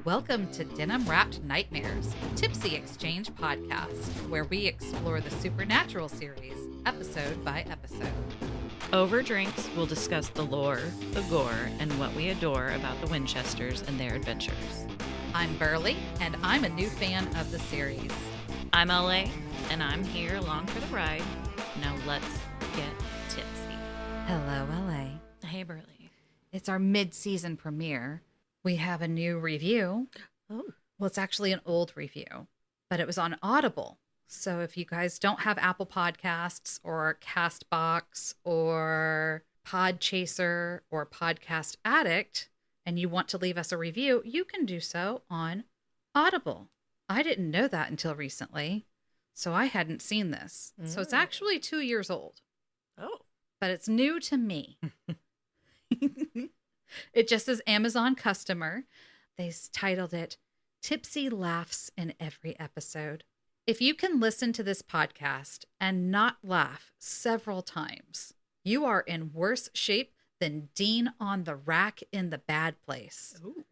Welcome to Denim-wrapped Nightmares, Tipsy Exchange podcast, where we explore the Supernatural series, episode by episode. Over drinks, we'll discuss the lore, the gore, and what we adore about the Winchesters and their adventures. I'm Berly, and I'm a new fan of the series. I'm LA, and I'm here along for the ride. Now let's get tipsy. Hello, LA. Hey, Berly. It's our mid-season premiere. We have a new review. Oh. Well, it's actually an old review, but it was on Audible. So if you guys don't have Apple Podcasts or Castbox or Podchaser or Podcast Addict, and you want to leave us a review, you can do so on Audible. I didn't know that until recently, so I hadn't seen this. So it's actually 2 years old. Oh. But it's new to me. It just says Amazon customer. They titled it Tipsy Laughs in Every Episode. If you can listen to this podcast and not laugh several times, you are in worse shape than Dean on the rack in The Bad Place. Ooh.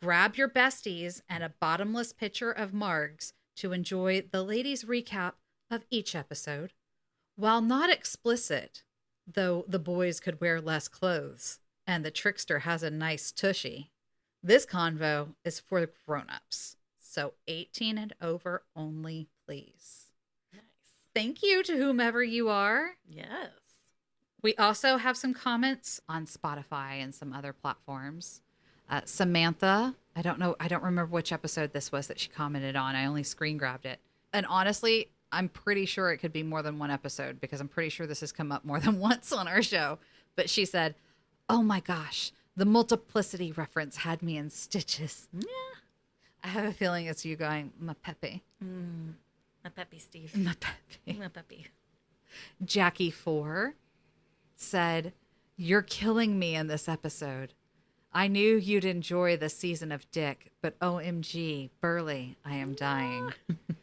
Grab your besties and a bottomless pitcher of margs to enjoy the ladies' recap of each episode. While not explicit, though the boys could wear less clothes and the trickster has a nice tushy, this convo is for grown-ups. So 18 and over only, please. Nice. Thank you to whomever you are. Yes. We also have some comments on Spotify and some other platforms. Samantha, I don't remember which episode this was that she commented on. I only screen grabbed it. And honestly, I'm pretty sure it could be more than one episode because I'm pretty sure this has come up more than once on our show. But she said, "Oh my gosh, the multiplicity reference had me in stitches." Yeah. I have a feeling it's you going, "My peppy." My peppy, Steve. My peppy. My peppy. Jackie 4 said, "You're killing me in this episode. I knew you'd enjoy the season of Dick, but OMG, Berly, I am dying."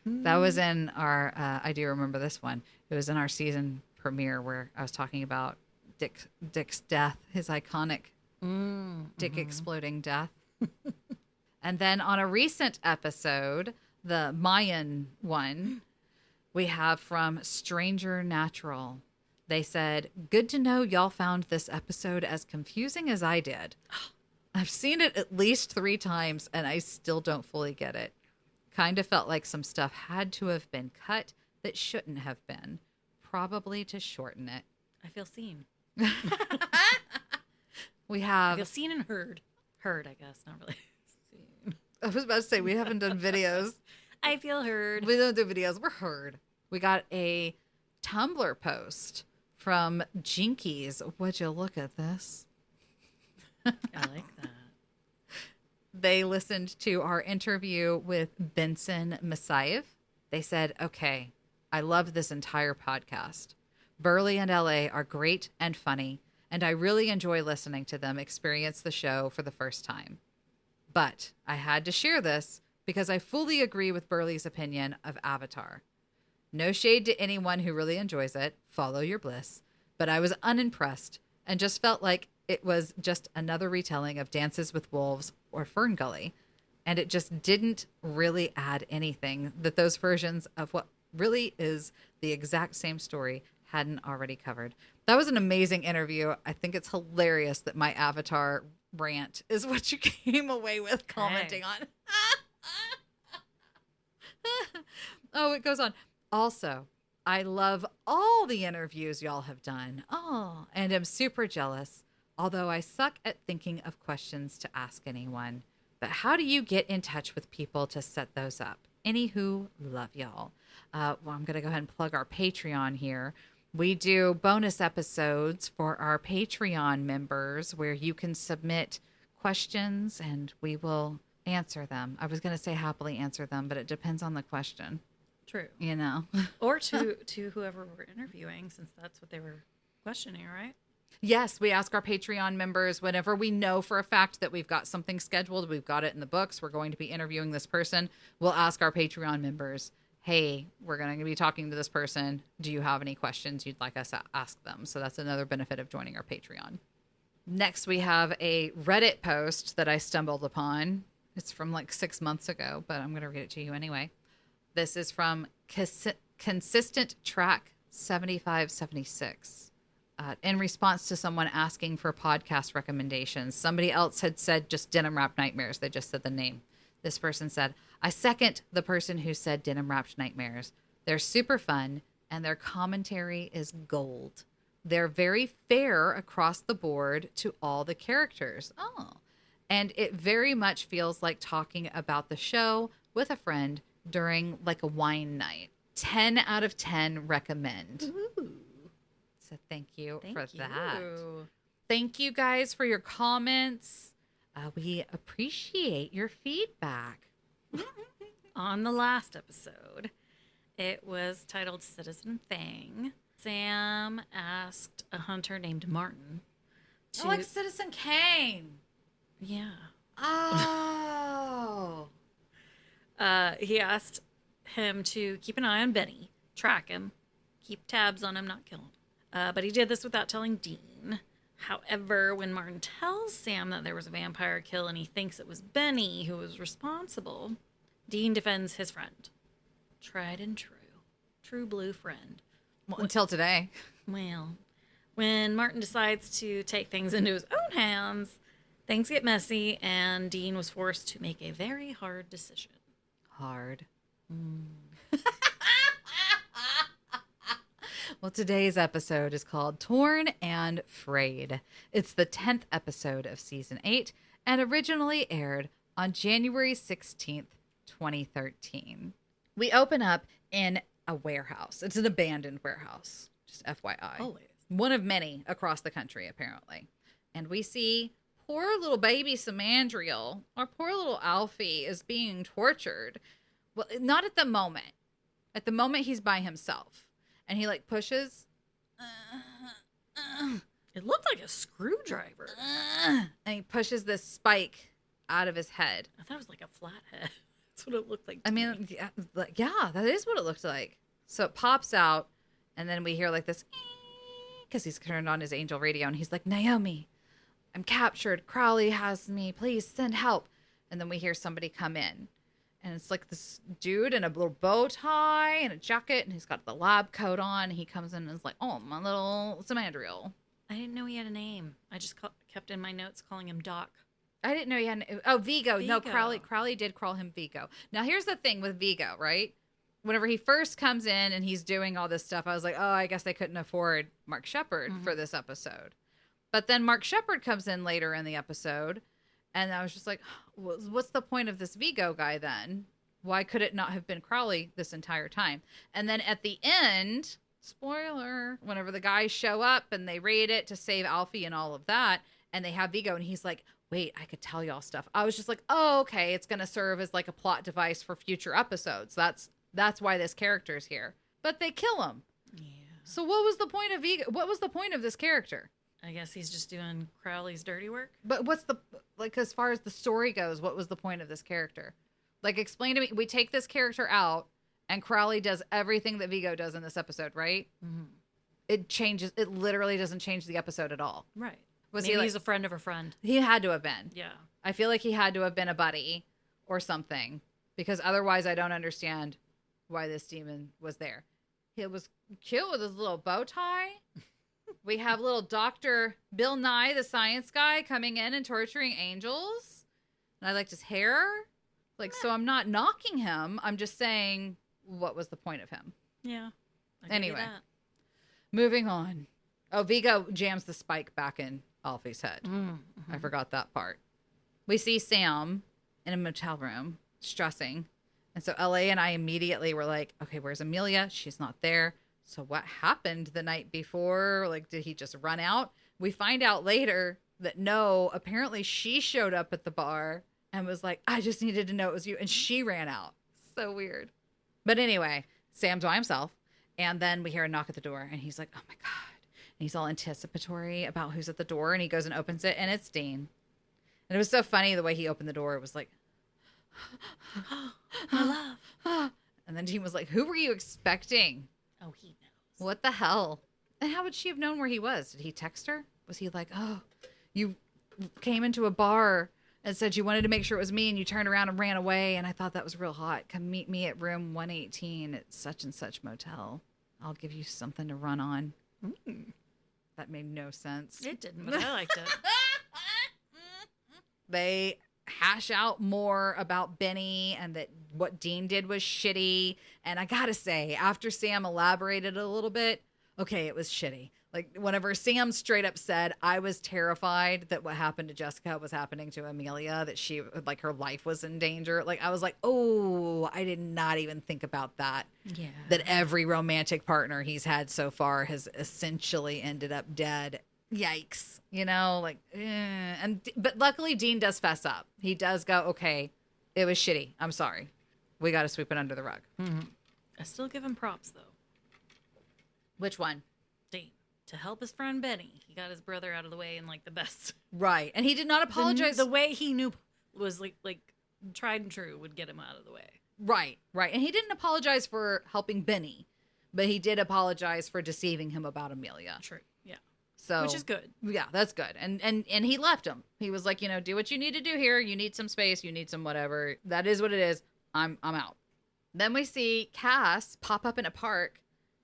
That was in our, I do remember this one. It was in our season premiere where I was talking about Dick's death, his iconic Dick exploding death. And then on a recent episode, the Mayan one, we have from Stranger Natural. They said, "Good to know y'all found this episode as confusing as I did. I've seen it at least 3 times and I still don't fully get it. Kind of felt like some stuff had to have been cut that shouldn't have been, probably to shorten it." I feel seen. We I have, feel seen and heard. Heard, I guess. Not really seen. I was about to say, we haven't done videos. I feel heard. We don't do videos. We're heard. We got a Tumblr post from Jinkies. Would you look at this? I like that. They listened to our interview with Benson Masayev. They said, "Okay, I love this entire podcast. Berly and LA are great and funny, and I really enjoy listening to them experience the show for the first time. But I had to share this because I fully agree with Berly's opinion of Avatar. No shade to anyone who really enjoys it. Follow your bliss. But I was unimpressed and just felt like it was just another retelling of Dances with Wolves or Ferngully. And it just didn't really add anything that those versions of what really is the exact same story hadn't already covered." That was an amazing interview. I think it's hilarious that my Avatar rant is what you came away with commenting on. Oh, it goes on. "Also, I love all the interviews y'all have done. Oh, and I'm super jealous, although I suck at thinking of questions to ask anyone. But how do you get in touch with people to set those up? Anywho, love y'all." Well, I'm going to go ahead and plug our Patreon here. We do bonus episodes for our Patreon members where you can submit questions and we will answer them. I was going to say happily answer them, but it depends on the question. True. You know? Or to whoever we're interviewing, since that's what they were questioning, right? Yes, we ask our Patreon members whenever we know for a fact that we've got something scheduled, we've got it in the books, we're going to be interviewing this person, we'll ask our Patreon members, "Hey, we're going to be talking to this person. Do you have any questions you'd like us to ask them?" So that's another benefit of joining our Patreon. Next, we have a Reddit post that I stumbled upon. It's from like 6 months ago, but I'm going to read it to you anyway. This is from Consistent Track 7576. In response to someone asking for podcast recommendations, somebody else had said just Denim-wrapped Nightmares. They just said the name. This person said, I second the person who said Denim-wrapped Nightmares. They're super fun, and their commentary is gold. They're very fair across the board to all the characters. Oh. And it very much feels like talking about the show with a friend during like a wine night. 10 out of 10 recommend. Ooh. So thank you Thank for you. that. Thank you guys for your comments. We appreciate your feedback. On the last episode, it was titled Citizen Thing. Sam asked a hunter named Martin to... Oh, like Citizen Kane. Yeah. Oh. He asked him to keep an eye on Benny, track him, keep tabs on him, not kill him. But he did this without telling Dean. However, when Martin tells Sam that there was a vampire kill and he thinks it was Benny who was responsible, Dean defends his friend. Tried and true. True blue friend. Well, until today. Well, when Martin decides to take things into his own hands, things get messy and Dean was forced to make a very hard decision. Hard. Well, today's episode is called Torn and Frayed. It's the 10th episode of season 8 and originally aired on January 16th, 2013. We open up in a warehouse. It's an abandoned warehouse, just FYI. Always. One of many across the country, apparently. And we see poor little baby Samandriel, our poor little Alfie, is being tortured. Well, not at the moment. At the moment, he's by himself. And he, like, pushes. It looked like a screwdriver. And he pushes this spike out of his head. I thought it was like a flathead. That's what it looked like to I me. mean, yeah, that is what it looked like. So it pops out, and then we hear, like, this, because he's turned on his angel radio, and he's like, Naomi, I'm captured. Crowley has me. Please send help. And then we hear somebody come in. And it's like this dude in a little bow tie and a jacket, and he's got the lab coat on. He comes in and is like, oh, my little Samandriel. I didn't know he had a name. I just kept in my notes calling him Doc. I didn't know he had Vigo. No, Vigo. Crowley did call him Vigo. Now, here's the thing with Vigo, right? Whenever he first comes in and he's doing all this stuff, I was like, oh, I guess they couldn't afford Mark Sheppard for this episode. But then Mark Sheppard comes in later in the episode, and I was just like, what's the point of this Vigo guy then? Why could it not have been Crowley this entire time? And then at the end, spoiler, whenever the guys show up and they raid it to save Alfie and all of that, and they have Vigo, and he's like, wait, I could tell y'all stuff. I was just like, oh, okay, it's going to serve as like a plot device for future episodes. That's why this character's here. But they kill him. Yeah. So what was the point of Vigo? What was the point of this character? I guess he's just doing Crowley's dirty work. But what's the, like, as far as the story goes, what was the point of this character? Like, explain to me. We take this character out, and Crowley does everything that Vigo does in this episode, right? Mm-hmm. It literally doesn't change the episode at all. Right. Was Maybe he like, he's a friend of a friend. he had to have been. Yeah. I feel like he had to have been a buddy or something, because otherwise I don't understand why this demon was there. He was cute with his little bow tie. We have little Dr. Bill Nye, the science guy, coming in and torturing angels. And I liked his hair. Like, so I'm not knocking him. I'm just saying, what was the point of him? Yeah. I'll give you Anyway. that. Moving on. Oh, Vigo jams the spike back in Alfie's head. Mm-hmm. I forgot that part. We see Sam in a motel room, stressing. And so LA and I immediately were like, okay, where's Amelia? She's not there. So what happened the night before? Like, did he just run out? We find out later that no, apparently she showed up at the bar and was like, I just needed to know it was you. And she ran out. So weird. But anyway, Sam's by himself. And then we hear a knock at the door and he's like, oh my God. And he's all anticipatory about who's at the door. And he goes and opens it and it's Dean. And it was so funny the way he opened the door. It was like, My love. and then Dean was like, who were you expecting? Oh, he knows. What the hell? And how would she have known where he was? Did he text her? Was he like, oh, you came into a bar and said you wanted to make sure it was me, and you turned around and ran away, and I thought that was real hot. Come meet me at room 118 at such and such motel. I'll give you something to run on. That made no sense. It didn't, but I liked it. They hash out more about Benny and that what Dean did was shitty. And I gotta say, after Sam elaborated a little bit, okay, it was shitty. Like, whenever Sam straight up said, I was terrified that what happened to Jessica was happening to Amelia, that she, like, her life was in danger. Like, I was like, oh, I did not even think about that. Yeah. That every romantic partner he's had so far has essentially ended up dead. Yikes. You know, like, but luckily Dean does fess up. He does go, okay, it was shitty. I'm sorry. We got to sweep it under the rug. Mm-hmm. I still give him props, though. Which one? Dean. To help his friend Benny. He got his brother out of the way in, like, the best. Right. And he did not apologize. The way he knew was, like tried and true would get him out of the way. Right. And he didn't apologize for helping Benny, but he did apologize for deceiving him about Amelia. True. Yeah. So, which is good. Yeah, that's good. And he left him. He was like, do what you need to do here. You need some space. You need some whatever. That is what it is. I'm out. Then we see Cass pop up in a park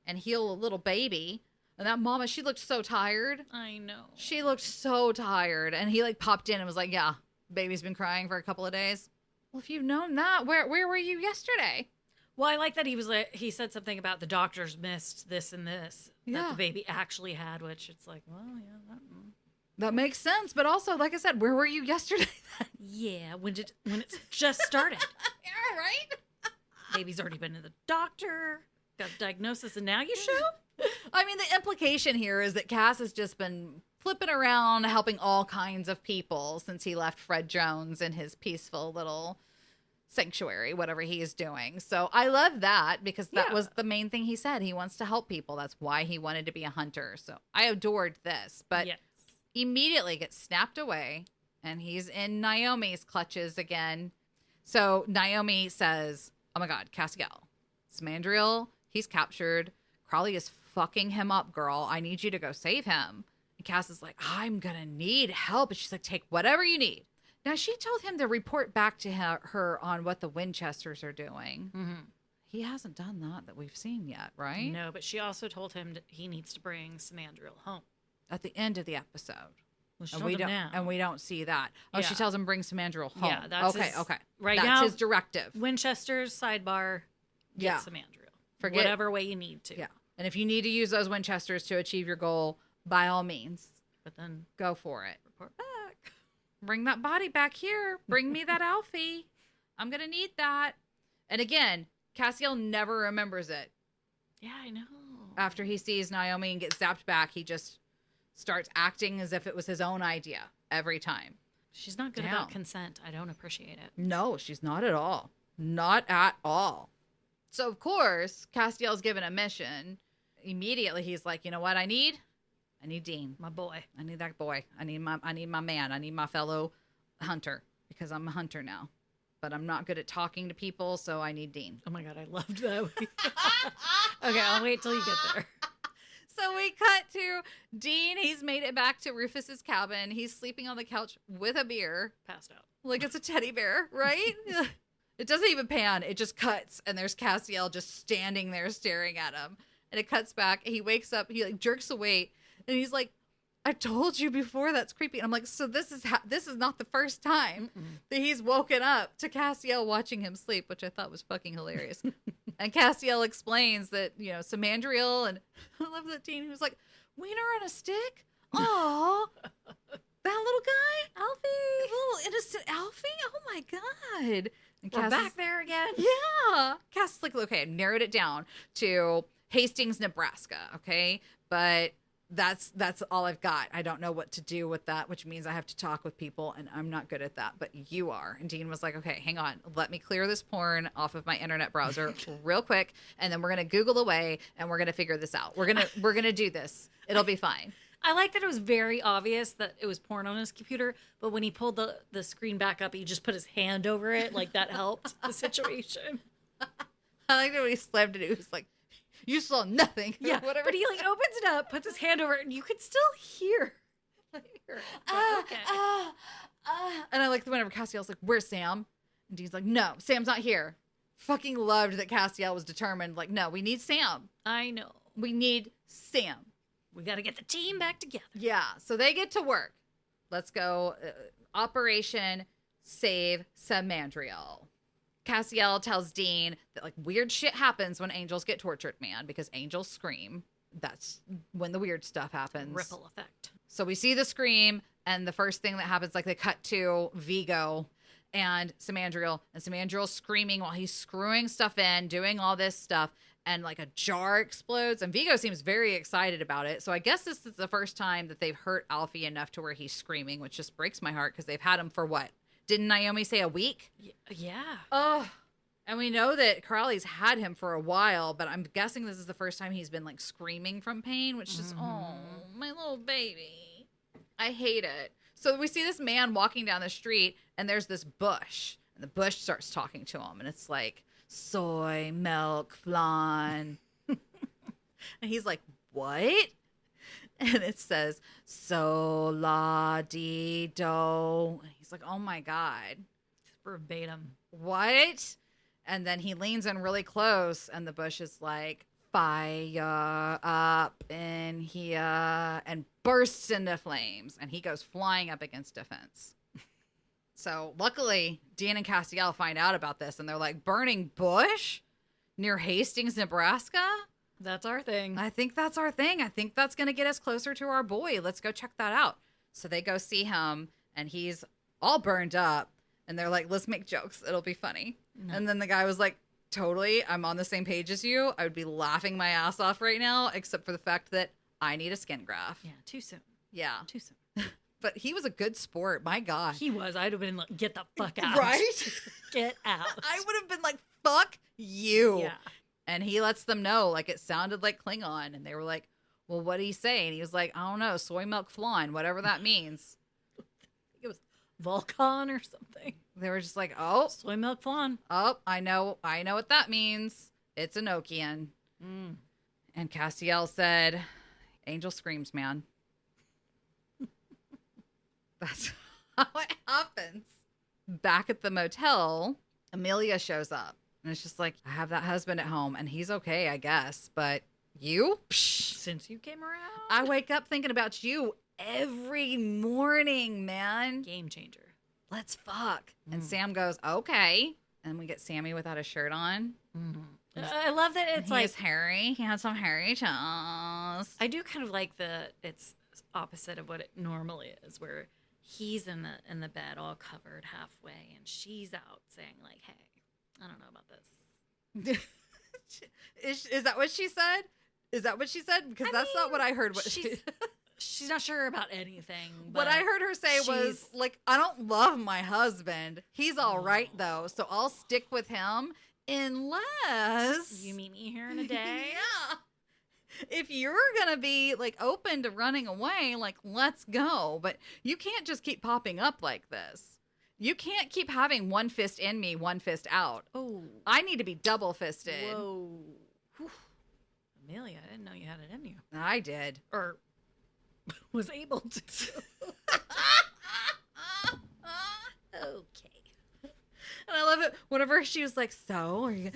and heal a little baby. And that mama, she looked so tired. I know. She looked so tired. And he, like, popped in and was like, yeah, baby's been crying for a couple of days. Well, if you've known that, where were you yesterday? Well, I like that he said something about the doctors missed this and this that the baby actually had, which it's like, well, yeah, that makes sense. But also, like I said, where were you yesterday then? Yeah, when it's just started. Yeah, right? Baby's already been to the doctor, got a diagnosis, and now you show? I mean, the implication here is that Cass has just been flipping around, helping all kinds of people since he left Fred Jones in his peaceful little sanctuary, whatever he is doing. So I love that because that was the main thing he said. He wants to help people. That's why he wanted to be a hunter. So I adored this, but immediately gets snapped away and he's in Naomi's clutches again. So Naomi says, oh my God, Castiel, Samandriel, he's captured. Crowley is fucking him up, girl. I need you to go save him. And Cass is like, I'm going to need help. And she's like, take whatever you need. Now, she told him to report back to her on what the Winchesters are doing. Mm-hmm. He hasn't done that we've seen yet, right? No, but she also told him that he needs to bring Samandriel home. At the end of the episode. Well, she told him now. And we don't see that. Oh, she tells him bring Samandriel home. Yeah, that's okay. Right that's now, his directive. Winchester's sidebar, get Samandriel. Whatever way you need to. Yeah. And if you need to use those Winchesters to achieve your goal, by all means. But then go for it. Report back. Bring that body back here. Bring me that Alfie. I'm going to need that. And again, Castiel never remembers it. Yeah, I know. After he sees Naomi and gets zapped back, he just starts acting as if it was his own idea every time. She's not good about consent. I don't appreciate it. No, she's not at all. Not at all. So, of course, Castiel's given a mission. Immediately, he's like, you know what I need Dean. My boy. I need that boy. I need my man. I need my fellow hunter because I'm a hunter now. But I'm not good at talking to people, so I need Dean. Oh my God, I loved that. Okay, I'll wait till you get there. So we cut to Dean. He's made it back to Rufus's cabin. He's sleeping on the couch with a beer. Passed out. Like it's a teddy bear, right? It doesn't even pan. It just cuts, and there's Castiel just standing there staring at him. And it cuts back. He wakes up. He like jerks awake. And he's like, I told you before that's creepy. And I'm like, so this is not the first time that he's woken up to Castiel watching him sleep, which I thought was fucking hilarious. And Castiel explains that, Samandriel, and I love that teen who's like, wiener on a stick? Aw, that little guy? Alfie. Little innocent Alfie? Oh my God. And We're back there again. Yeah. Cass is like, okay, I narrowed it down to Hastings, Nebraska. Okay. But that's all I've got. I don't know what to do with that, which means I have to talk with people, and I'm not good at that, but you are. And Dean was like, okay, hang on. Let me clear this porn off of my internet browser real quick, and then we're going to Google away, and we're going to figure this out. We're going to do this. It'll be fine. I like that it was very obvious that it was porn on his computer, but when he pulled the screen back up, he just put his hand over it. Like, that helped the situation. I liked it when he slammed it. It was like, you saw nothing. Yeah, whatever. But he like opens it up, puts his hand over it, and you could still hear. And I like whenever Castiel's like, where's Sam? And Dean's like, no, Sam's not here. Fucking loved that Castiel was determined. Like, no, we need Sam. I know. We need Sam. We got to get the team back together. Yeah. So they get to work. Let's go. Operation Save Samandriel. Castiel tells Dean that like weird shit happens when angels get tortured, man, because angels scream. That's when the weird stuff happens. Ripple effect. So we see the scream, and the first thing that happens, like they cut to Vigo and Samandriel's screaming while he's screwing stuff in, doing all this stuff, and like a jar explodes, and Vigo seems very excited about it. So I guess this is the first time that they've hurt Alfie enough to where he's screaming, which just breaks my heart because they've had him for what? Didn't Naomi say a week? Yeah. Oh, and we know that Crowley's had him for a while, but I'm guessing this is the first time he's been like screaming from pain, which is, oh, my little baby. I hate it. So we see this man walking down the street, and there's this bush, and the bush starts talking to him, and it's like, soy, milk, flan. And he's like, what? And it says, so la di do. And he's like, oh my God. Verbatim. What? And then he leans in really close, and the bush is like, fire up in here, and bursts into flames, and he goes flying up against defense. So luckily, Dean and Castiel find out about this, and they're like, burning bush near Hastings, Nebraska? That's our thing. I think that's our thing. I think that's going to get us closer to our boy. Let's go check that out. So they go see him, and he's all burned up, and they're like, let's make jokes. It'll be funny. No. And then the guy was like, totally, I'm on the same page as you. I would be laughing my ass off right now, except for the fact that I need a skin graft. Yeah, too soon. Yeah. Too soon. But he was a good sport. My God. He was. I'd have been like, get the fuck out. Right? Get out. I would have been like, fuck you. Yeah. And he lets them know, like, it sounded like Klingon. And they were like, well, what did he say? And he was like, I don't know, soy milk flan, whatever that means. It was Vulcan or something. They were just like, oh. Soy milk flan. Oh, I know what that means. It's Enochian. Mm. And Castiel said, angel screams, man. That's how it happens. Back at the motel, Amelia shows up. And it's just like, I have that husband at home, and he's okay, I guess. But you? Psh, since you came around? I wake up thinking about you every morning, man. Game changer. Let's fuck. And Sam goes, okay. And we get Sammy without a shirt on. Mm-hmm. I love that it's like... He's hairy. He had some hairy toes. I do kind of like it's opposite of what it normally is, where he's in the bed all covered halfway, and she's out saying like, hey, I don't know about this. Is that what she said? Is that what she said? Because that's not what I heard. She's not sure about anything. What I heard her say was like, I don't love my husband. He's all right though, so I'll stick with him unless you meet me here in a day. Yeah. If you're gonna be like open to running away, like let's go. But you can't just keep popping up like this. You can't keep having one fist in me, one fist out. Oh, I need to be double fisted. Whoa, whew. Amelia, I didn't know you had it in you. I did, or was able to. Okay. And I love it whenever she was like, so are you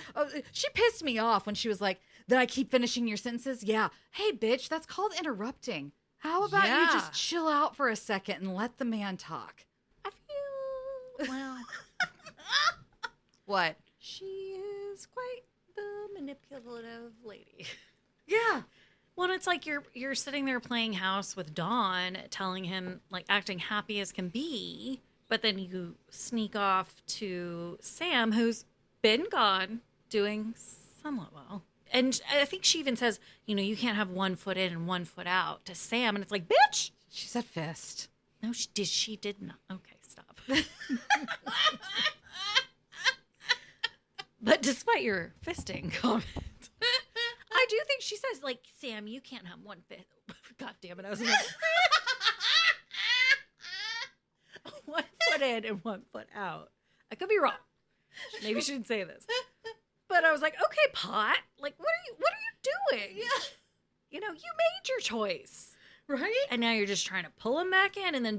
she pissed me off when she was like, did I keep finishing your sentences? Yeah. Hey, bitch, that's called interrupting. How about you just chill out for a second and let the man talk? I feel, well. What? She is quite the manipulative lady. Yeah. Well, it's like you're sitting there playing house with Dawn, telling him, like, acting happy as can be, but then you sneak off to Sam, who's been gone, doing somewhat well. And I think she even says, you can't have 1 foot in and 1 foot out to Sam. And it's like, bitch! She said fist. No, she did not. Okay, stop. But despite your fisting comment, I do think she says, like, Sam, you can't have 1 fist. God damn it, I was going to say 1 foot in and 1 foot out. I could be wrong. Maybe she didn't say this. But I was like, okay, pot. Like, what are you doing? Yeah. You made your choice. Right? And now you're just trying to pull him back in and then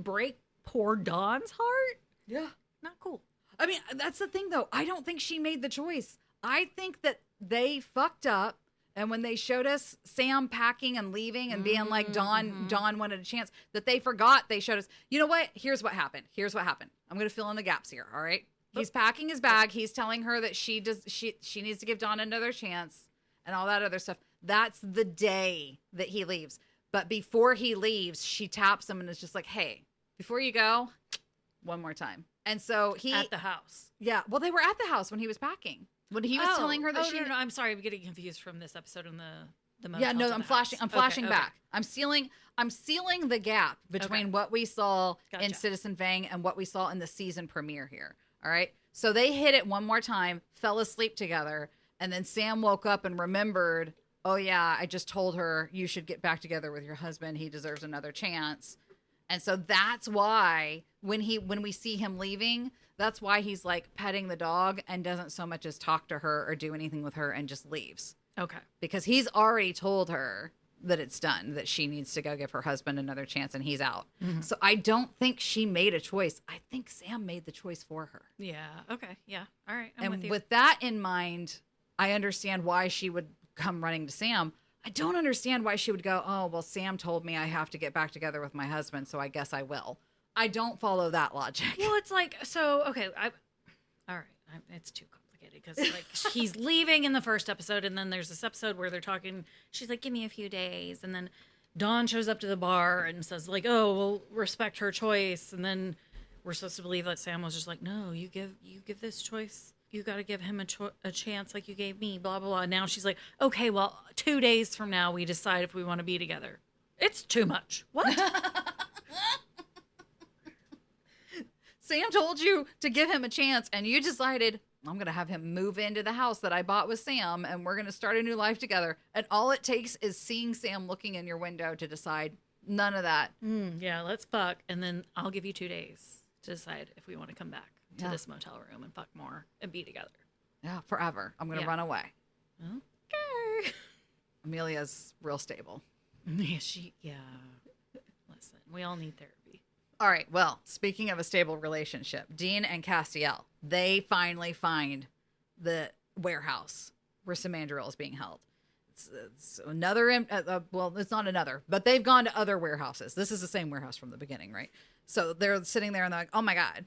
Poor Dawn's heart? Yeah. Not cool. I mean, that's the thing, though. I don't think she made the choice. I think that they fucked up. And when they showed us Sam packing and leaving and being like, Dawn wanted a chance, that they forgot they showed us. You know what? Here's what happened. I'm going to fill in the gaps here. All right. He's packing his bag. He's telling her that she needs to give Dawn another chance and all that other stuff. That's the day that he leaves. But before he leaves, she taps him and is just like, hey, before you go, one more time. And so he at the house. Yeah. Well, they were at the house when he was packing. When he was telling her that she... No, I'm sorry. I'm getting confused from this episode and the motel. Yeah, no, I'm flashing okay. back. I'm sealing the gap between what we saw in Citizen Fang and what we saw in the season premiere here. All right? So they hit it one more time, fell asleep together, and then Sam woke up and remembered, oh, yeah, I just told her you should get back together with your husband. He deserves another chance. And so that's why when we see him leaving... That's why he's like petting the dog and doesn't so much as talk to her or do anything with her and just leaves. Okay. Because he's already told her that it's done, that she needs to go give her husband another chance and he's out. Mm-hmm. So I don't think she made a choice. I think Sam made the choice for her. Yeah. Okay. Yeah. All right. I'm with that in mind, I understand why she would come running to Sam. I don't understand why she would go, oh, well, Sam told me I have to get back together with my husband, so I guess I will. I don't follow that logic. Well, it's like, so, okay, all right, it's too complicated because, like, he's leaving in the first episode, and then there's this episode where they're talking, she's like, give me a few days, and then Dawn shows up to the bar and says, like, oh, we'll respect her choice, and then we're supposed to believe that Sam was just like, no, you give this choice, you got to give him a chance like you gave me, blah, blah, blah. And now she's like, okay, well, 2 days from now, we decide if we want to be together. It's too much. What? Sam told you to give him a chance, and you decided, I'm going to have him move into the house that I bought with Sam, and we're going to start a new life together. And all it takes is seeing Sam looking in your window to decide none of that. Yeah, let's fuck, and then I'll give you 2 days to decide if we want to come back to this motel room and fuck more and be together. Yeah, forever. I'm going to run away. Okay. Amelia's real stable. Yeah. Listen, we all need therapy. All right, well, speaking of a stable relationship, Dean and Castiel, they finally find the warehouse where Samandriel is being held. It's another, well, it's not another, but they've gone to other warehouses. This is the same warehouse from the beginning, right? So they're sitting there and they're like, oh my God,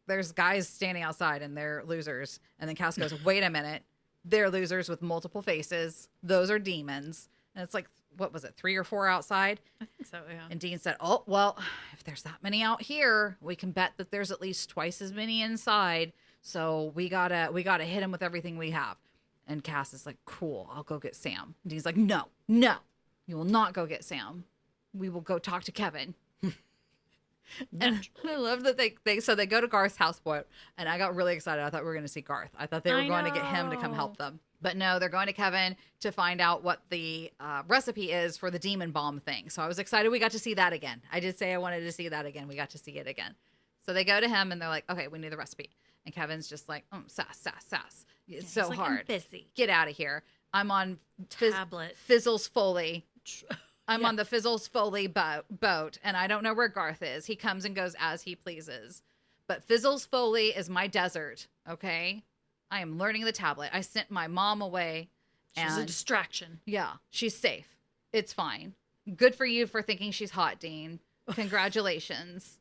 there's guys standing outside and they're losers. And then Cass goes, wait a minute, they're losers with multiple faces. Those are demons. And it's like, what was it, 3 or 4 outside? I think so, yeah. And Dean said, oh, well, if there's that many out here, we can bet that there's at least twice as many inside. So we gotta hit him with everything we have. And Cass is like, cool, I'll go get Sam. And Dean's like, no, you will not go get Sam. We will go talk to Kevin. And I love that they go to Garth's houseboat, and I got really excited. I thought we were going to see Garth. I thought they were going to get him to come help them. But no, they're going to Kevin to find out what the recipe is for the demon bomb thing. So I was excited we got to see that again. I did say I wanted to see that again. We got to see it again. So they go to him, and they're like, okay, we need the recipe. And Kevin's just like, sass. It's so hard. I'm busy. Get out of here. I'm on tablet. Fizzles Foley. I'm on the Fizzles Foley boat, and I don't know where Garth is. He comes and goes as he pleases. But Fizzles Foley is my desert, okay? I am learning the tablet. I sent my mom away. She's a distraction. Yeah, she's safe. It's fine. Good for you for thinking she's hot, Dean. Congratulations.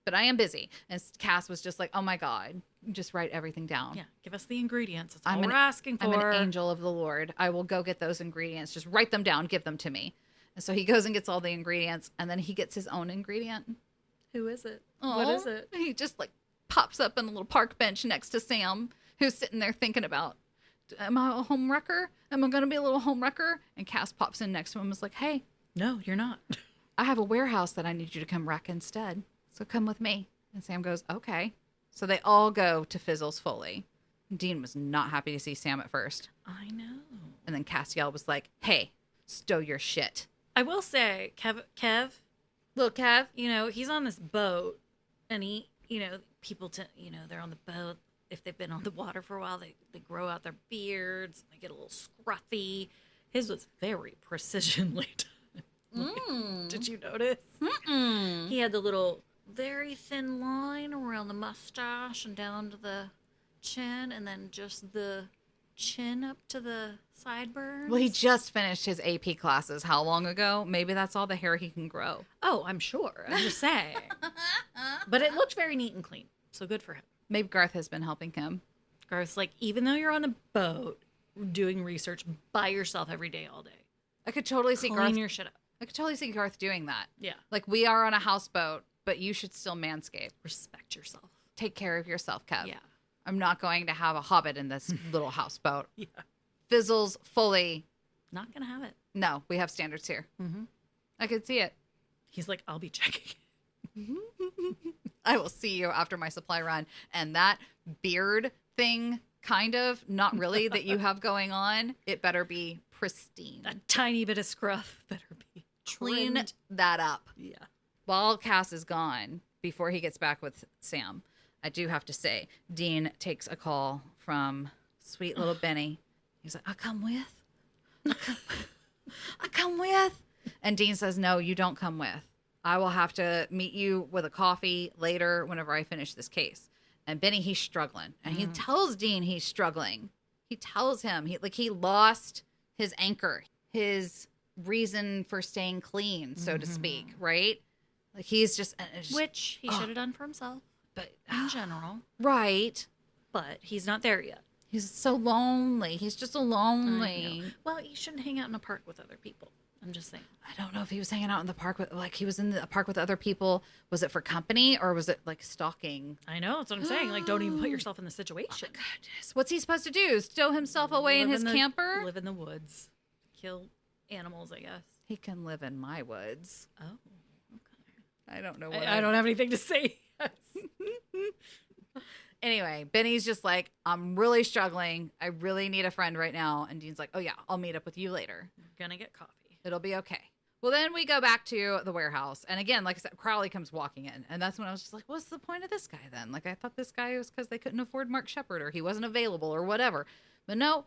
But I am busy. And Cass was just like, oh my God, just write everything down. Yeah, give us the ingredients. That's all we're asking for. I'm an angel of the Lord. I will go get those ingredients. Just write them down. Give them to me. And so he goes and gets all the ingredients, and then he gets his own ingredient. Who is it? Oh, what is it? He just like pops up on the little park bench next to Sam, who's sitting there thinking about, am I a home wrecker? Am I going to be a little home wrecker? And Cass pops in next to him and is like, hey. No, you're not. I have a warehouse that I need you to come wreck instead. So come with me. And Sam goes, okay. So they all go to Fizzles Foley. Dean was not happy to see Sam at first. I know. And then Castiel was like, hey, stow your shit. I will say, Kev. Little Kev. You know, he's on this boat. And he, people, they're on the boat. If they've been on the water for a while, they grow out their beards. They get a little scruffy. His was very precisionally done. Did you notice? Mm-mm. He had the little, very thin line around the mustache and down to the chin, and then just the chin up to the sideburns. Well, he just finished his AP classes. How long ago? Maybe that's all the hair he can grow. Oh, I'm sure. I'm just saying. But it looked very neat and clean, so good for him. Maybe Garth has been helping him. Garth's like, even though you're on a boat doing research by yourself every day, all day, I could totally see clean Garth. your shit up. I could totally see Garth doing that. Yeah. Like, we are on a houseboat, but you should still manscape. Respect yourself. Take care of yourself, Kev. Yeah. I'm not going to have a hobbit in this little houseboat. Yeah. Fizzles fully. Not gonna have it. No, we have standards here. Mm-hmm. I could see it. He's like, I'll be checking. I will see you after my supply run. And that beard thing, kind of, not really, that you have going on, it better be pristine. That tiny bit of scruff better be Clean trimmed. that up. Yeah. While Cass is gone, before he gets back with Sam, I do have to say, Dean takes a call from sweet little Benny. He's like, I'll come with. I'll come with. And Dean says, no, you don't come with. I will have to meet you with a coffee later whenever I finish this case. And Benny, he's struggling. And he tells Dean he's struggling. He tells him he lost his anchor, his reason for staying clean, so to speak, right? Like he's just Which he should have done for himself, but in general. right. But he's not there yet. He's so lonely. He's just so lonely. I know. Well, you shouldn't hang out in a park with other people. I'm just saying. I don't know if he was hanging out in the park with, like, he was in the park with other people. Was it for company or was it like stalking? I know. That's what I'm saying. Like, don't even put yourself in the situation. Oh my goodness. What's he supposed to do? Stow himself away in his camper? Live in the woods. Kill animals, I guess. He can live in my woods. Oh, okay. I don't know what I don't have anything to say. Anyway, Benny's just like, I'm really struggling. I really need a friend right now. And Dean's like, oh yeah, I'll meet up with you later. We're gonna get coffee. It'll be okay. Well, then we go back to the warehouse. And again, like I said, Crowley comes walking in. And that's when I was just like, what's the point of this guy then? Like, I thought this guy was because they couldn't afford Mark Shepard or he wasn't available or whatever. But no,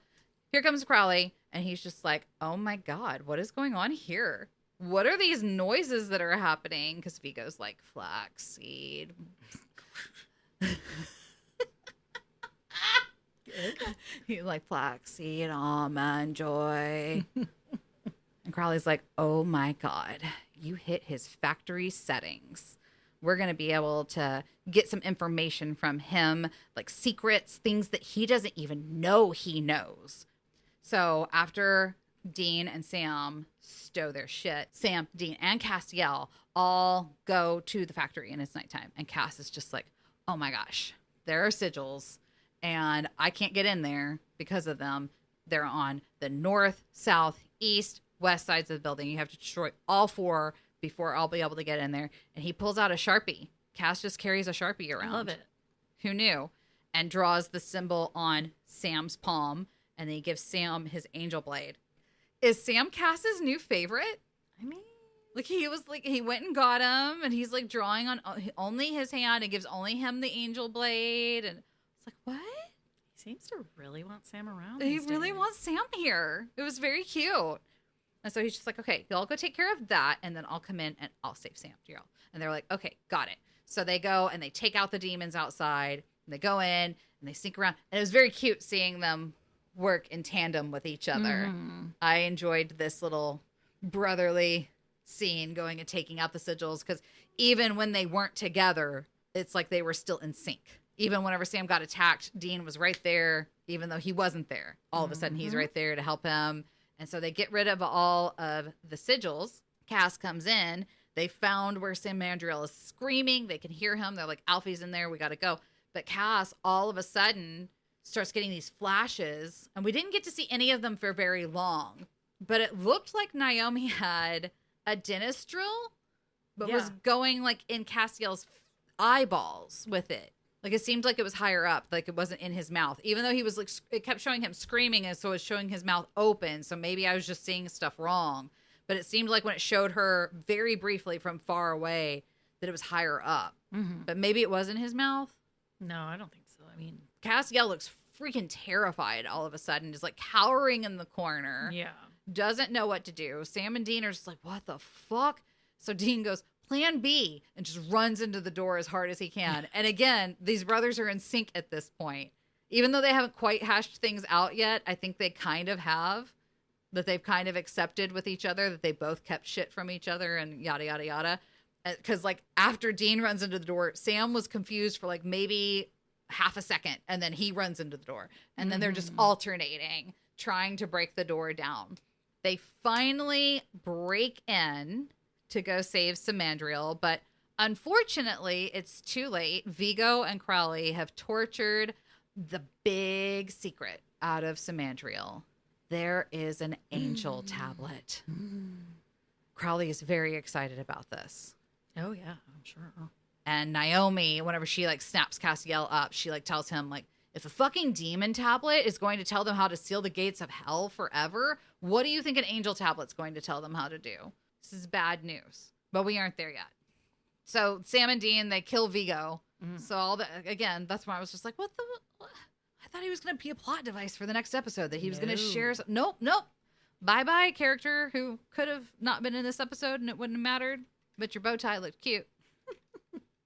here comes Crowley. And he's just like, oh my God, what is going on here? What are these noises that are happening? Because Vigo's like, flaxseed. He's like, flaxseed, almond joy. And Crowley's like, oh my God, you hit his factory settings. We're going to be able to get some information from him, like secrets, things that he doesn't even know he knows. So after Dean and Sam stow their shit, Sam, Dean, and Castiel all go to the factory and it's nighttime. And Cass is just like, oh my gosh, there are sigils and I can't get in there because of them. They're on the north, south, east, west sides of the building. You have to destroy all four before I'll be able to get in there. And he pulls out a Sharpie. Cass just carries a Sharpie around. I love it. Who knew? And draws the symbol on Sam's palm. And then he gives Sam his angel blade. Is Sam Cass's new favorite? I mean, Like he was like, he went and got him and he's like drawing on only his hand and gives only him the angel blade. And it's like, what? he seems to really want Sam around. He these really days. wants Sam here. It was very cute. And so he's just like, okay, y'all go take care of that. And then I'll come in and I'll save Sam, y'all. And they're like, okay, got it. So they go and they take out the demons outside. And they go in and they sneak around. And it was very cute seeing them work in tandem with each other. Mm-hmm. I enjoyed this little brotherly scene going and taking out the sigils. Because even when they weren't together, it's like they were still in sync. Even whenever Sam got attacked, Dean was right there, even though he wasn't there. All of a sudden, he's right there to help him. And so they get rid of all of the sigils. Cass comes in. They found where Sam Mandriel is screaming. They can hear him. They're like, Alfie's in there. We got to go. But Cass, all of a sudden, starts getting these flashes. And we didn't get to see any of them for very long. But it looked like Naomi had a dentist drill, but was going like in Castiel's eyeballs with it. Like, it seemed like it was higher up, like it wasn't in his mouth, even though he was like, it kept showing him screaming. And so it was showing his mouth open. So maybe I was just seeing stuff wrong, but it seemed like when it showed her very briefly from far away that it was higher up, but maybe it was in his mouth. No, I don't think so. I mean, Castiel looks freaking terrified all of a sudden, just like cowering in the corner. yeah. doesn't know what to do. Sam and Dean are just like, what the fuck? So Dean goes, plan B, and just runs into the door as hard as he can. And again, these brothers are in sync at this point. Even though they haven't quite hashed things out yet, I think they kind of have. That they've kind of accepted with each other, that they both kept shit from each other and yada, yada, yada. Because, like, after Dean runs into the door, Sam was confused for, like, maybe half a second. And then he runs into the door. And then they're just alternating, trying to break the door down. They finally break in to go save Samandriel. But unfortunately, it's too late. Vigo and Crowley have tortured the big secret out of Samandriel. There is an angel tablet. Crowley is very excited about this. Oh, yeah, I'm sure. And Naomi, whenever she, like, snaps Castiel up, she, like, tells him, like, if a fucking demon tablet is going to tell them how to seal the gates of hell forever, what do you think an angel tablet's going to tell them how to do? This is bad news. But we aren't there yet. So Sam and Dean, they kill Vigo. So all the, again, that's why I was just like, what the... I thought he was going to be a plot device for the next episode, that he was going to share. Nope. Bye-bye, character who could have not been in this episode and it wouldn't have mattered, but your bow tie looked cute.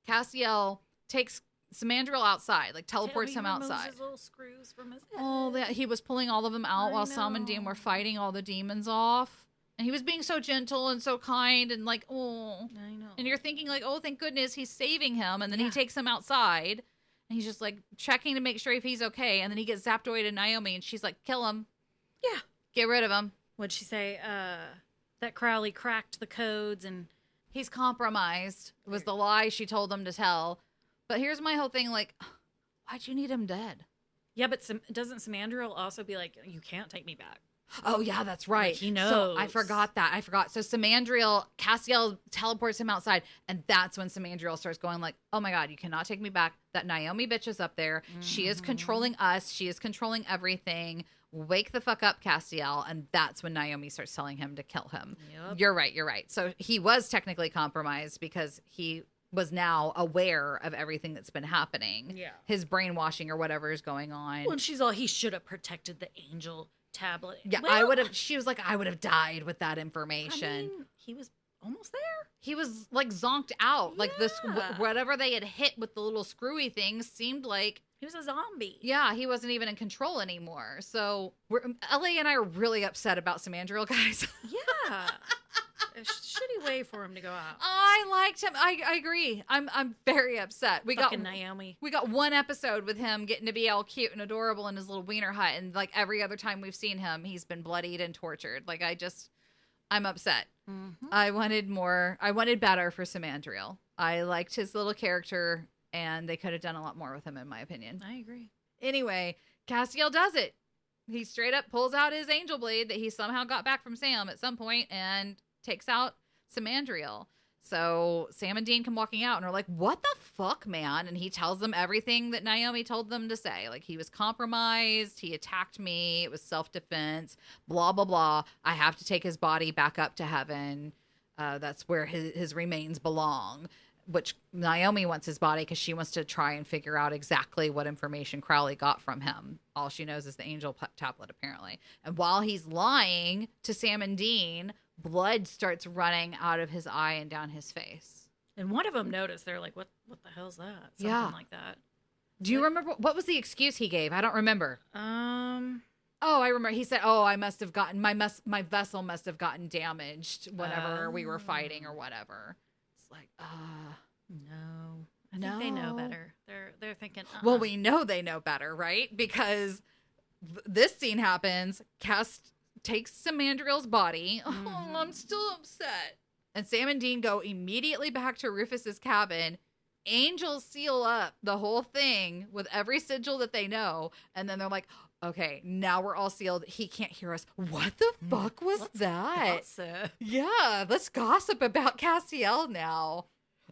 Castiel takes Samandriel outside, like teleports him outside. His little screws from his head. Oh, he was pulling all of them out while Sam and Dean were fighting all the demons off. And he was being so gentle and so kind and like, oh. I know. And you're thinking like, oh, thank goodness he's saving him. And then he takes him outside. And he's just like checking to make sure if he's okay. And then he gets zapped away to Naomi and she's like, kill him. Yeah. Get rid of him. What'd she say? That Crowley cracked the codes and... He's compromised. It was the lie she told him to tell. But here's my whole thing. Like, why'd you need him dead? Yeah, but doesn't Samandriel also be like, you can't take me back? Oh, yeah, that's right. Like, he knows. So I forgot that. So Samandriel, Castiel teleports him outside. And that's when Samandriel starts going like, oh my God, you cannot take me back. That Naomi bitch is up there. She is controlling us. She is controlling everything. Wake the fuck up, Castiel. And that's when Naomi starts telling him to kill him. Yep. You're right. So he was technically compromised because he was now aware of everything that's been happening. Yeah. His brainwashing or whatever is going on. Well, and she's all, he should have protected the angel tablet. Yeah, well, she was like, I would have died with that information. I mean, he was almost there. He was like zonked out. Like this, whatever they had hit with the little screwy things seemed like. He was a zombie. Yeah, he wasn't even in control anymore. So Ellie and I are really upset about Samandriel, guys. Yeah. A shitty way for him to go out. I liked him. I agree. I'm very upset. We got Naomi. We got one episode with him getting to be all cute and adorable in his little wiener hut, and like every other time we've seen him, he's been bloodied and tortured. Like I'm upset. Mm-hmm. I wanted more. I wanted better for Samandriel. I liked his little character, and they could have done a lot more with him, in my opinion. I agree. Anyway, Castiel does it. He straight up pulls out his angel blade that he somehow got back from Sam at some point and takes out Samandriel. So Sam and Dean come walking out and are like, what the fuck, man? And he tells them everything that Naomi told them to say. Like, he was compromised. He attacked me. It was self-defense. Blah, blah, blah. I have to take his body back up to heaven. That's where his remains belong. Which Naomi wants his body because she wants to try and figure out exactly what information Crowley got from him. All she knows is the angel tablet, apparently. And while he's lying to Sam and Dean, blood starts running out of his eye and down his face. And one of them noticed. They're like, what the hell's that? Something like that. Do you remember what was the excuse he gave? I don't remember. Oh, I remember. He said, "Oh, I must have gotten my vessel must have gotten damaged whenever we were fighting or whatever." It's like, no. I think they know better. They're thinking, Well, we know they know better, right? Because this scene happens. Cass takes Samandriel's body. Oh, I'm still upset. And Sam and Dean go immediately back to Rufus's cabin. Angels seal up the whole thing with every sigil that they know. And then they're like, okay, now we're all sealed. He can't hear us. What the fuck was that? Gossip. Yeah, let's gossip about Castiel now.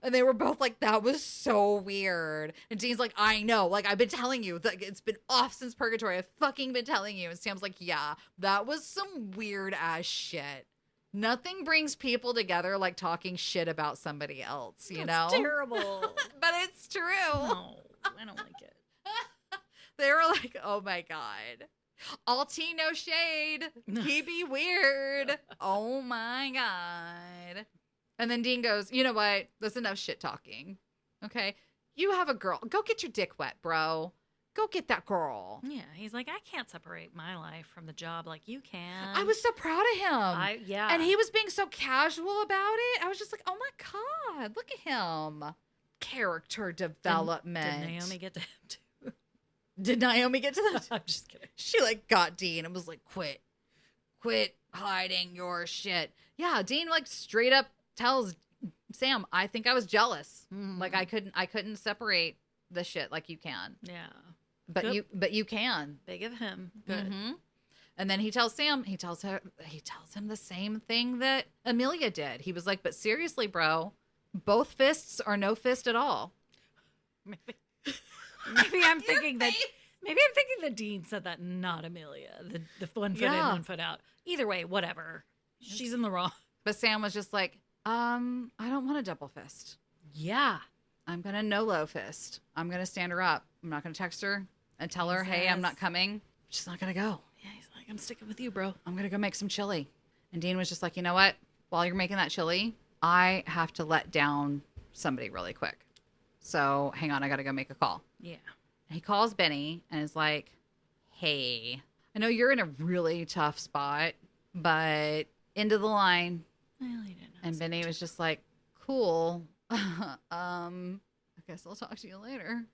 And they were both like, that was so weird. And Dean's like, I know. Like, I've been telling you. Like, it's been off since Purgatory. I've fucking been telling you. And Sam's like, yeah, that was some weird ass shit. Nothing brings people together like talking shit about somebody else, you know? Terrible. But it's true. No, I don't like it. They were like, oh my God. All tea, no shade. He be weird. Oh my God. And then Dean goes, you know what? That's enough shit talking. Okay. You have a girl. Go get your dick wet, bro. Go get that girl. Yeah, he's like, I can't separate my life from the job like you can. I was so proud of him. Yeah. And he was being so casual about it. I was just like, oh my God, look at him. Character development. Did Naomi get to him too? Did Naomi get to that? I'm just kidding. She like got Dean and was like, quit hiding your shit. Yeah, Dean like straight up tells Sam, I think I was jealous. Mm-hmm. Like I couldn't separate the shit like you can. Yeah. But Good. you can. Big of him. Good. Mm-hmm. And then he tells him the same thing that Amelia did. He was like, but seriously, bro, both fists are no fist at all. Maybe I'm thinking that Dean said that, not Amelia. The 1 foot in, 1 foot out. Either way, whatever. She's in the wrong. But Sam was just like, I don't want a double fist. Yeah. I'm going to no low fist. I'm going to stand her up. I'm not going to text her and tell her, hey, I'm not coming. She's not going to go. Yeah, he's like, I'm sticking with you, bro. I'm going to go make some chili. And Dean was just like, you know what? While you're making that chili, I have to let down somebody really quick. So hang on, I got to go make a call. Yeah. And he calls Benny and is like, hey, I know you're in a really tough spot, but into the line. Well, he didn't know. And Benny was just like, cool. I guess I'll talk to you later.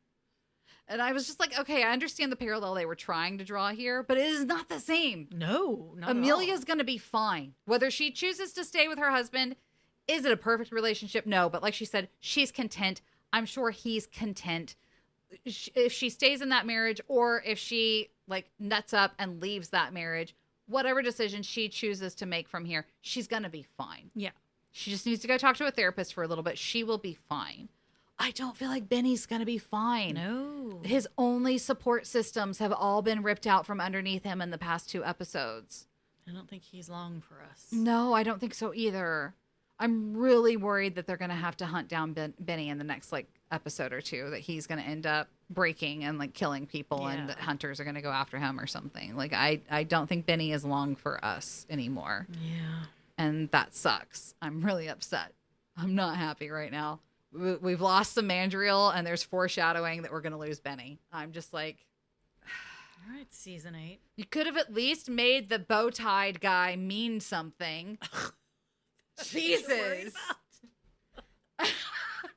And I was just like, okay, I understand the parallel they were trying to draw here, but it is not the same. No, not Amelia's going to be fine. Whether she chooses to stay with her husband, is it a perfect relationship? No, but like she said, she's content. I'm sure he's content. If she stays in that marriage or if she like nuts up and leaves that marriage, whatever decision she chooses to make from here, she's going to be fine. Yeah. She just needs to go talk to a therapist for a little bit. She will be fine. I don't feel like Benny's going to be fine. No. His only support systems have all been ripped out from underneath him in the past 2 episodes. I don't think he's long for us. No, I don't think so either. I'm really worried that they're going to have to hunt down Benny in the next like episode or 2, that he's going to end up breaking and like killing people and that hunters are going to go after him or something. Like I don't think Benny is long for us anymore. Yeah. And that sucks. I'm really upset. I'm not happy right now. We've lost some Mandriel, and there's foreshadowing that we're going to lose Benny. I'm just like... All right, season 8. You could have at least made the bow-tied guy mean something. Jesus.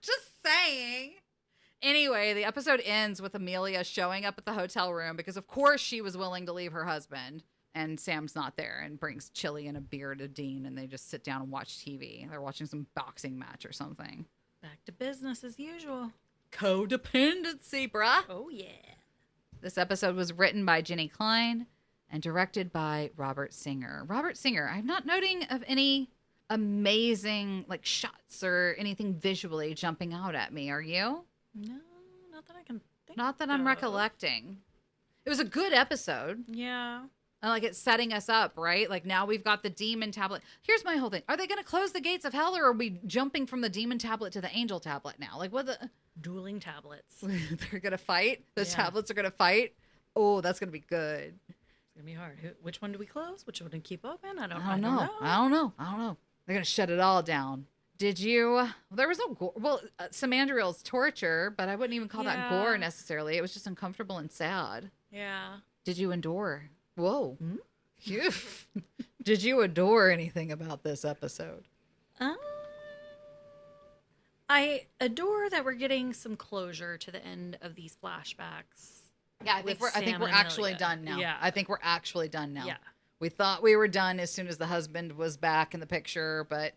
Just saying. Anyway, the episode ends with Amelia showing up at the hotel room because, of course, she was willing to leave her husband. And Sam's not there and brings chili and a beer to Dean, and they just sit down and watch TV. They're watching some boxing match or something. Back to business as usual. Codependency, bruh. Oh, yeah. This episode was written by Jenny Klein and directed by Robert Singer. Robert Singer, I'm not noting of any amazing like shots or anything visually jumping out at me. Are you? No, not that I can think Not that I'm of. recollecting. It was a good episode. Yeah. And like it's setting us up, right? Like now we've got the demon tablet. Here's my whole thing. Are they going to close the gates of hell or are we jumping from the demon tablet to the angel tablet now? Like what the... Dueling tablets. They're going to fight? Those Yeah. tablets are going to fight? Oh, that's going to be good. It's going to be hard. Which one do we close? Which one do we keep open? I don't I don't know. They're going to shut it all down. Did you... Well, there was no gore. Well, Samandriel's torture, but I wouldn't even call that gore necessarily. It was just uncomfortable and sad. Yeah. Did you endure? Whoa. Phew. Did you adore anything about this episode? I adore that we're getting some closure to the end of these flashbacks. Yeah, I think we're actually Amelia. done now. Yeah. I think we're actually done now. Yeah. We thought we were done as soon as the husband was back in the picture, but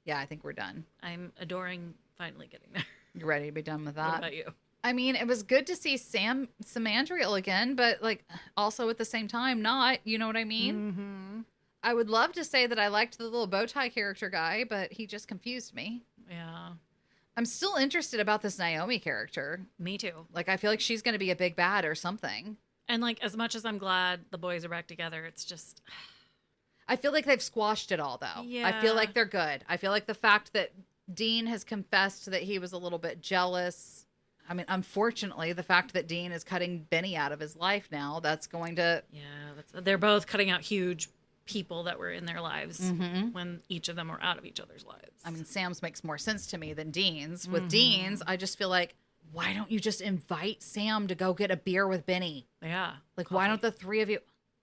yeah, I think we're done. I'm adoring finally getting there. You ready to be done with that? What about you? I mean, it was good to see Samandriel again, but like also at the same time, not. You know what I mean? Mm-hmm. I would love to say that I liked the little bow tie character guy, but he just confused me. Yeah. I'm still interested about this Naomi character. Me too. Like, I feel like she's going to be a big bad or something. And like, as much as I'm glad the boys are back together, it's just... I feel like they've squashed it all, though. Yeah. I feel like they're good. I feel like the fact that Dean has confessed that he was a little bit jealous. I mean, unfortunately, the fact that Dean is cutting Benny out of his life now, that's going to... Yeah, they're both cutting out huge people that were in their lives when each of them were out of each other's lives. I mean, Sam's makes more sense to me than Dean's. With Dean's, I just feel like, why don't you just invite Sam to go get a beer with Benny? Yeah. Like, coffee. Why don't the three of you...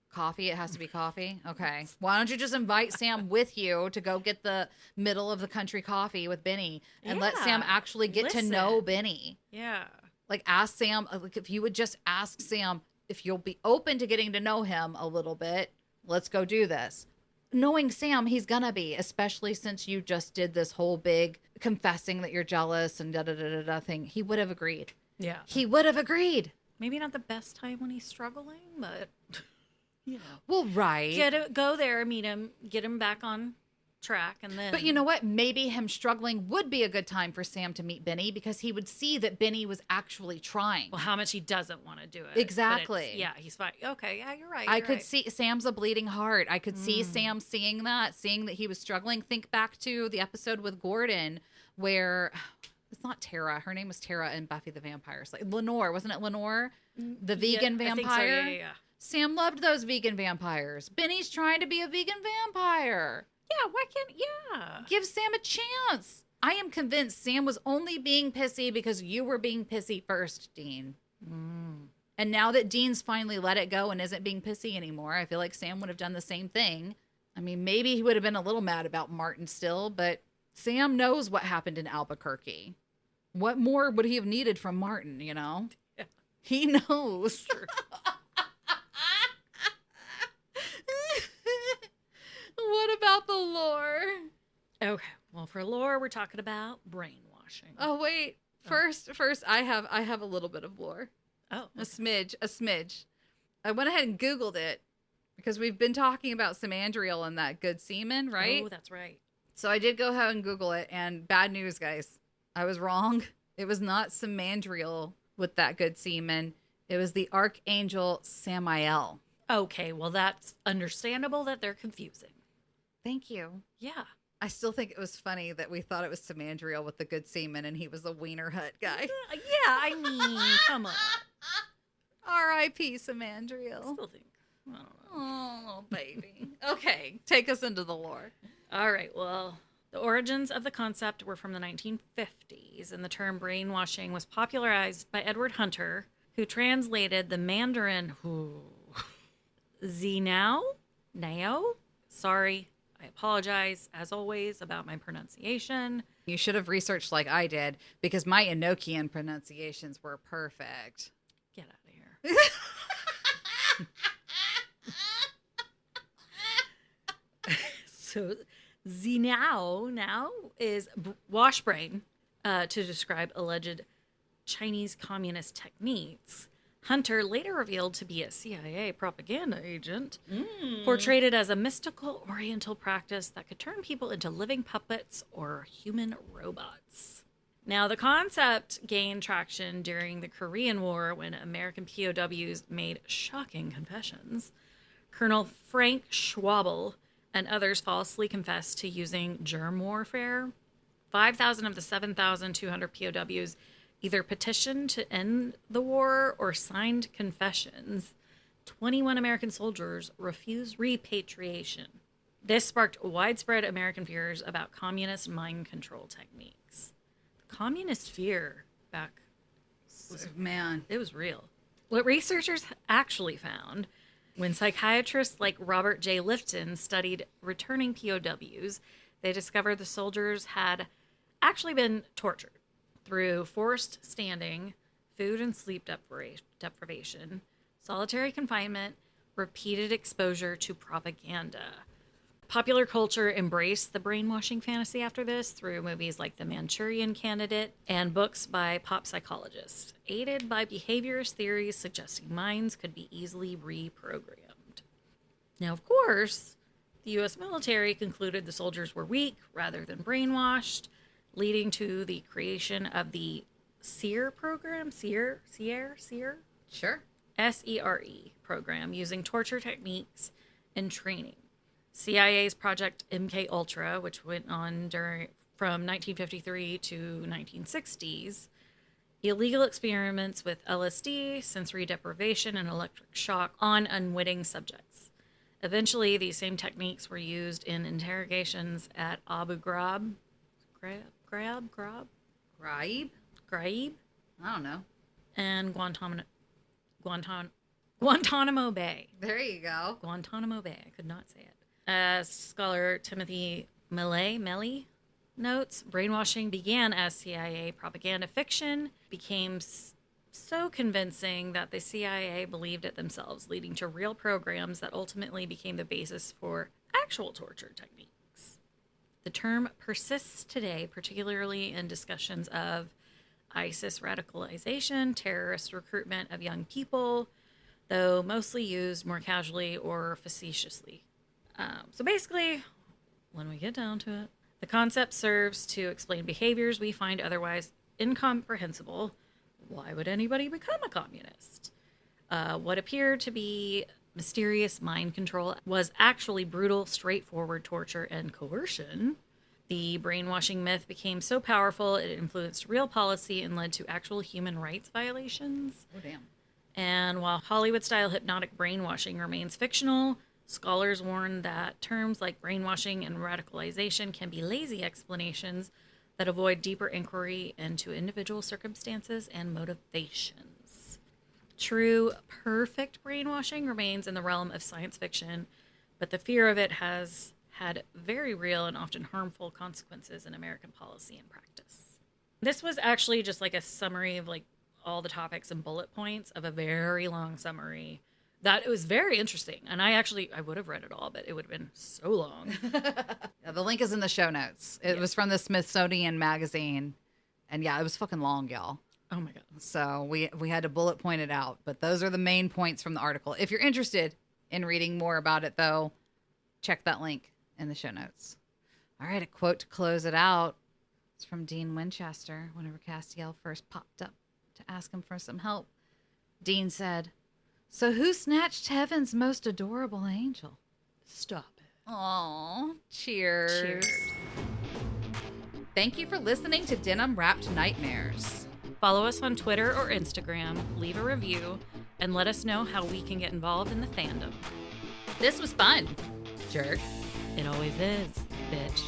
Coffee? It has to be coffee? Okay. Why don't you just invite Sam with you to go get the middle of the country coffee with Benny and let Sam actually get to know Benny? Yeah. Like, ask Sam, like, if you would just ask Sam if you'll be open to getting to know him a little bit, let's go do this. Knowing Sam, he's gonna be, especially since you just did this whole big confessing that you're jealous and da-da-da-da-da thing. He would have agreed. Yeah. He would have agreed. Maybe not the best time when he's struggling, but... You know. Well, right. Go there, meet him, get him back on track, and then... But you know what? Maybe him struggling would be a good time for Sam to meet Benny because he would see that Benny was actually trying. Well, how much he doesn't want to do it. Exactly. Yeah, he's fine. Okay, yeah, you're right. I could see Sam's a bleeding heart. I could see Sam seeing that he was struggling. Think back to the episode with Gordon where... It's not Tara. Her name was Tara in Buffy the Vampire Slayer. Lenore. Wasn't it Lenore? The vegan vampire? I think so, yeah. Sam loved those vegan vampires. Benny's trying to be a vegan vampire. Yeah, why can't... Yeah. Give Sam a chance. I am convinced Sam was only being pissy because you were being pissy first, Dean. And now that Dean's finally let it go and isn't being pissy anymore, I feel like Sam would have done the same thing. I mean, maybe he would have been a little mad about Martin still, but Sam knows what happened in Albuquerque. What more would he have needed from Martin, you know? Yeah. He knows. True. What about the lore? Okay. Well, for lore, we're talking about brainwashing. Oh, wait. First, I have a little bit of lore. Oh. A smidge. I went ahead and Googled it because we've been talking about Samandriel and that good semen, right? Oh, that's right. So I did go ahead and Google it, and bad news, guys. I was wrong. It was not Samandriel with that good semen. It was the Archangel Samael. Okay, well, that's understandable that they're confusing. Thank you. Yeah. I still think it was funny that we thought it was Samandriel with the good semen, and he was a Wiener Hut guy. Yeah, I mean, come on. R.I.P. Samandriel. Still think. I don't know. Oh, baby. Okay, take us into the lore. All right, well, the origins of the concept were from the 1950s, and the term brainwashing was popularized by Edward Hunter, who translated the Mandarin Zinao? Sorry, I apologize, as always, about my pronunciation. You should have researched like I did, because my Enochian pronunciations were perfect. Get out of here. So, Zinao now is wash brain to describe alleged Chinese communist techniques. Hunter later revealed to be a CIA propaganda agent, portrayed it as a mystical oriental practice that could turn people into living puppets or human robots. Now, the concept gained traction during the Korean War when American POWs made shocking confessions. Colonel Frank Schwabel and others falsely confessed to using germ warfare. 5,000 of the 7,200 POWs either petitioned to end the war or signed confessions. 21 American soldiers refused repatriation. This sparked widespread American fears about communist mind control techniques. The communist fear back Man. it was real. What researchers actually found when psychiatrists like Robert J. Lifton studied returning POWs, they discovered the soldiers had actually been tortured through forced standing, food and sleep deprivation, solitary confinement, repeated exposure to propaganda. Popular culture embraced the brainwashing fantasy after this through movies like The Manchurian Candidate and books by pop psychologists, aided by behaviorist theories suggesting minds could be easily reprogrammed. Now, of course, the U.S. military concluded the soldiers were weak rather than brainwashed, leading to the creation of the SERE program, SERE? Sure. SERE program, using torture techniques and training. CIA's Project MK Ultra, which went on from 1953 to 1960s, illegal experiments with LSD, sensory deprivation, and electric shock on unwitting subjects. Eventually, these same techniques were used in interrogations at Abu Ghraib. Ghraib? Graib? Ghraib? I don't know. And Guantanamo Bay. There you go. Guantanamo Bay. I could not say it. As scholar Timothy Melly notes, brainwashing began as CIA propaganda fiction, became so convincing that the CIA believed it themselves, leading to real programs that ultimately became the basis for actual torture techniques. The term persists today, particularly in discussions of ISIS radicalization, terrorist recruitment of young people, though mostly used more casually or facetiously. So basically, when we get down to it, the concept serves to explain behaviors we find otherwise incomprehensible. Why would anybody become a communist? What appeared to be mysterious mind control was actually brutal, straightforward torture and coercion. The brainwashing myth became so powerful it influenced real policy and led to actual human rights violations. Oh, damn. And while Hollywood-style hypnotic brainwashing remains fictional, scholars warn that terms like brainwashing and radicalization can be lazy explanations that avoid deeper inquiry into individual circumstances and motivations. True, perfect brainwashing remains in the realm of science fiction, but the fear of it has had very real and often harmful consequences in American policy and practice. This was actually just like a summary of like all the topics and bullet points of a very long summary that it was very interesting. And I would have read it all, but it would have been so long. Yeah, the link is in the show notes. It was from the Smithsonian Magazine. And yeah, it was fucking long, y'all. Oh my God. So we had to bullet point it out. But those are the main points from the article. If you're interested in reading more about it, though, check that link in the show notes. All right, a quote to close it out. It's from Dean Winchester whenever Castiel first popped up to ask him for some help. Dean said, "So who snatched heaven's most adorable angel?" Stop it. Aw, cheers. Cheers. Thank you for listening to Denim-wrapped Nightmares. Follow us on Twitter or Instagram, leave a review, and let us know how we can get involved in the fandom. This was fun, jerk. It always is, bitch.